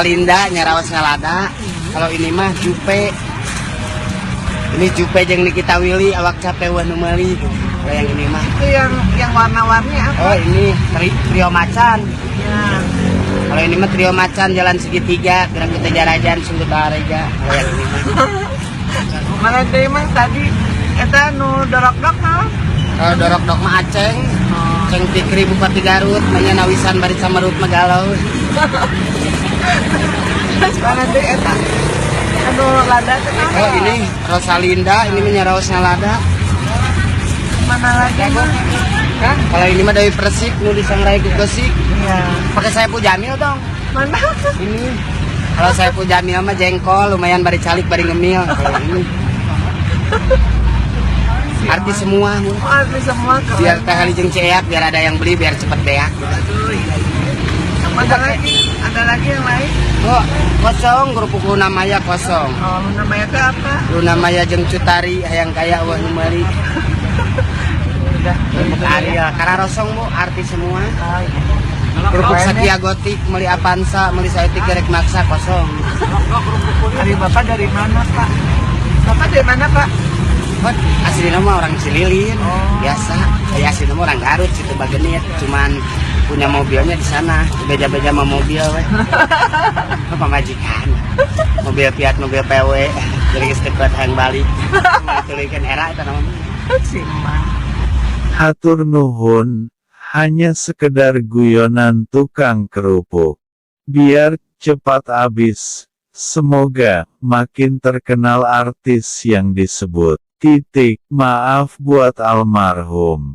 Linda nyarawas ngalada. Kalau ini mah Jupe. Ini Jupe jeung Nikita Willy awak capek wan numali. Kalau yang ini mah. Itu yang warna-warni apa? Oh, ini trio macan. Ya. Kalau ini mah trio macan jalan segitiga, gerak kita jarajan sungguh tareja. Kalau yang ini mah. Mana deui mah tadi eta nu dorok-dok naon? Kalau dorok-dok mah Aceng. Ceng Fikri Bupati Garut, nanya nawisan bari samarut magalau. Mana deui eta? Anu lada teh naon? Oh, ini Rosalinda, ini menyaraos ngalada. Mana lagi mah? Kan? Kalau ini mah Dewi Persik, nu disangrai ku Gosik. Iya. Pakai Saipul Jamil dong. Mana? Ini. Kalau Saipul Jamil mah jengkol, lumayan bari calik, bari ngemil. Kalau ini. Artis semua. Oh, artis semua keren. Biar teh hali jeung ceak, biar ada yang beli, biar cepet beak. Ada lagi yang lain? Oh, kosong, grup Luna Maya kosong. Oh, namanya ke apa? Luna Maya jeung Cutari, hayang kaya wah nu meuli. Udah. Ariel, karena rosong bu, artis semua. Oh, iya. Kerupuk Satya Gotik, meli Avanza, meli Saetik gerek maksa kosong. Dari Bapak dari mana, Pak? Bapak dari mana, Pak? Oh, aslinya mah orang Cililin, Oh. biasa. Saya aslinya mah orang Garut, situ Bagenit, cuman punya mobilnya di sana, beja-beja sama mobil, weh. Pemajikan, mobil Fiat, mobil PW, jadi istirahat yang balik, tulikan era itu namanya. Simpan. Hatur nuhun, hanya sekedar guyonan tukang kerupuk. Biar cepat habis. Semoga makin terkenal artis yang disebut. Maaf buat almarhum.